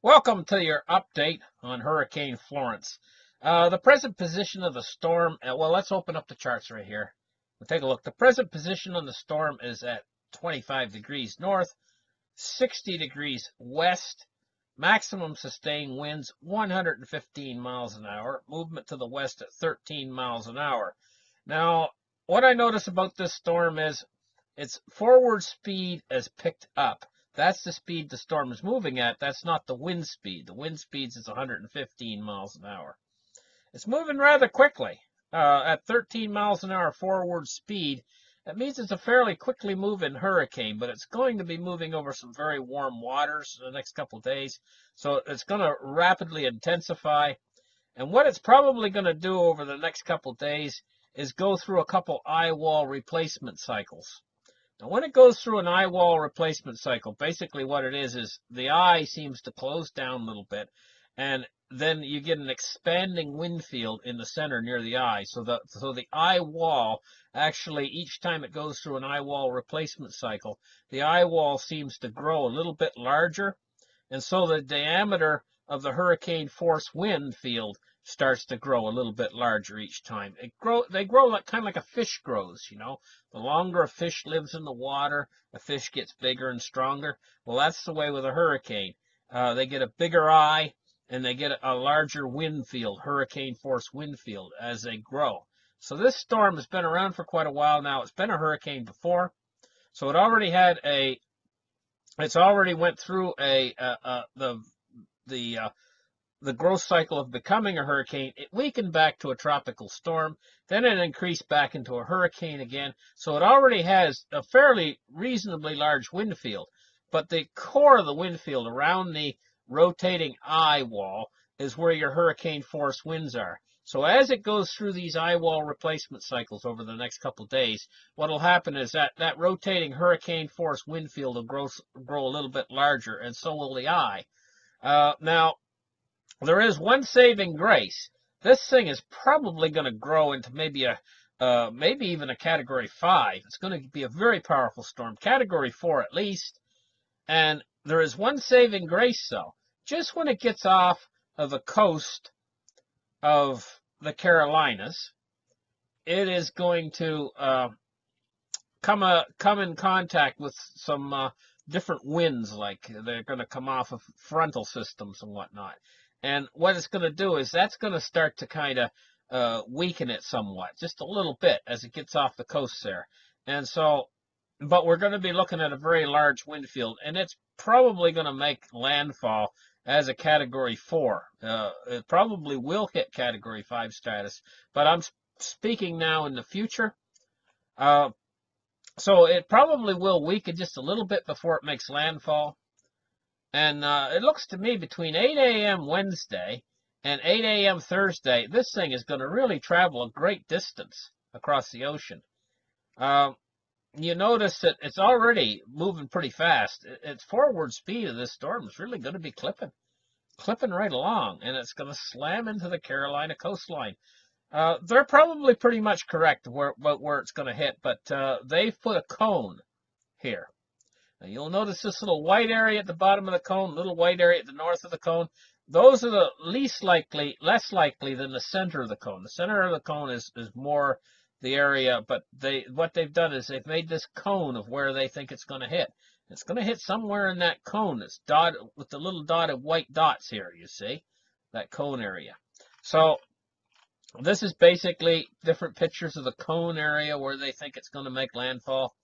Welcome to your update on Hurricane Florence. The present position of the storm, well, let's open up the charts right here. We'll take a look. The present position on the storm is at 25 degrees north, 60 degrees west, maximum sustained winds 115 miles an hour, movement to the west at 13 miles an hour. Now, what I notice about this storm is its forward speed has picked up. That's the speed the storm is moving at. That's not the wind speed. The wind speed is 115 miles an hour. It's moving rather quickly. At 13 miles an hour forward speed, that means it's a fairly quickly moving hurricane, but it's going to be moving over some very warm waters the next couple of days. So it's going to rapidly intensify. And what it's probably going to do over the next couple of days is go through a couple eye wall replacement cycles. Now, when it goes through an eye wall replacement cycle, basically what it is the eye seems to close down a little bit, and then you get an expanding wind field in the center near the eye. So the eye wall, actually, each time it goes through an eye wall replacement cycle, the eye wall seems to grow a little bit larger, and so the diameter of the hurricane force wind field starts to grow a little bit larger each time. They grow like kind of like a fish grows, you know. The longer a fish lives in the water, the fish gets bigger and stronger. Well, that's the way with a hurricane. They get a bigger eye and they get a larger wind field, hurricane force wind field, as they grow. So this storm has been around for quite a while now. It's been a hurricane before, so it's already went through the growth cycle of becoming a hurricane. It weakened back to a tropical storm, then it increased back into a hurricane again. So it already has a fairly reasonably large wind field, but the core of the wind field around the rotating eye wall is where your hurricane force winds are. So as it goes through these eye wall replacement cycles over the next couple of days, what will happen is that rotating hurricane force wind field will grow a little bit larger, and so will the eye. Now, there is one saving grace. This thing is probably going to grow into maybe even a Category 5. It's going to be a very powerful storm, Category 4 at least. And there is one saving grace, though. Just when it gets off of the coast of the Carolinas, it is going to come in contact with some different winds, like they're going to come off of frontal systems and whatnot. And what it's going to do is that's going to start to kind of weaken it somewhat, just a little bit as it gets off the coast there. And so, but we're going to be looking at a very large wind field, and it's probably going to make landfall as a Category 4. It probably will hit Category 5 status, but I'm speaking now in the future. So it probably will weaken just a little bit before it makes landfall. And it looks to me between 8 a.m. Wednesday and 8 a.m. Thursday, this thing is going to really travel a great distance across the ocean. You notice that it's already moving pretty fast. Its forward speed of this storm is really going to be clipping right along, and it's going to slam into the Carolina coastline. They're probably pretty much correct about where it's going to hit, but they've put a cone here. Now you'll notice this little white area at the bottom of the cone, little white area at the north of the cone. Those are the less likely than the center of the cone. The center of the cone is more the area, but what they've done is they've made this cone of where they think it's going to hit. It's going to hit somewhere in that cone that's dotted with the little dotted white dots here, you see, that cone area. So this is basically different pictures of the cone area where they think it's going to make landfall.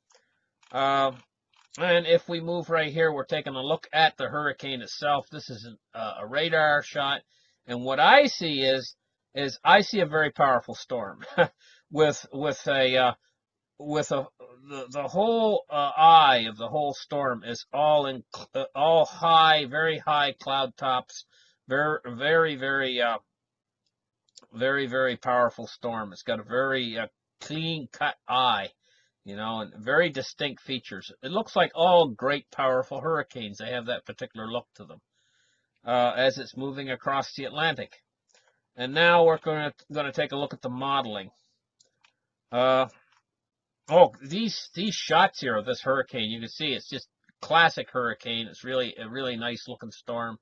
And if we move right here, we're taking a look at the hurricane itself. This is a radar shot, and what I see is I see a very powerful storm with the whole eye of the whole storm is all high, very high cloud tops, very very powerful storm. It's got a very clean cut eye, you know, and very distinct features. It looks like all great powerful hurricanes. They have that particular look to them as it's moving across the Atlantic. And now we're going to take a look at the modeling. These shots here of this hurricane, you can see it's just classic hurricane. It's really a really nice looking storm.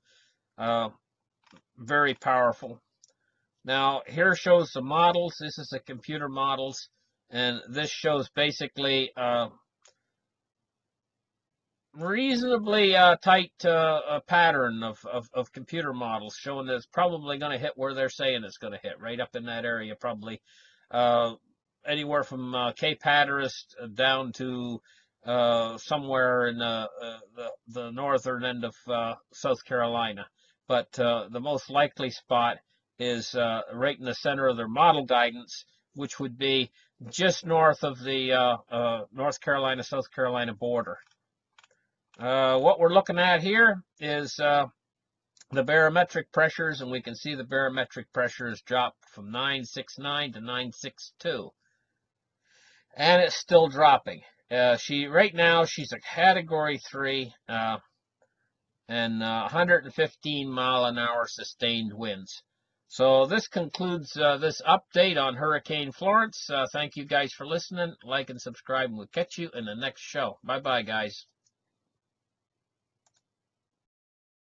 Very powerful. Now, here shows the models. This is the computer models, and this shows basically reasonably tight pattern of computer models, showing that it's probably going to hit where they're saying it's going to hit, right up in that area, probably uh, anywhere from Cape Hatteras down to somewhere in the northern end of South Carolina. But the most likely spot is right in the center of their model guidance, which would be just north of the North Carolina-South Carolina border. What we're looking at here is the barometric pressures, and we can see the barometric pressures drop from 969 to 962, and it's still dropping. Right now she's a Category 3 and 115 mile an hour sustained winds. So this concludes this update on Hurricane Florence. Thank you guys for listening. Like and subscribe, and we'll catch you in the next show. Bye bye, guys.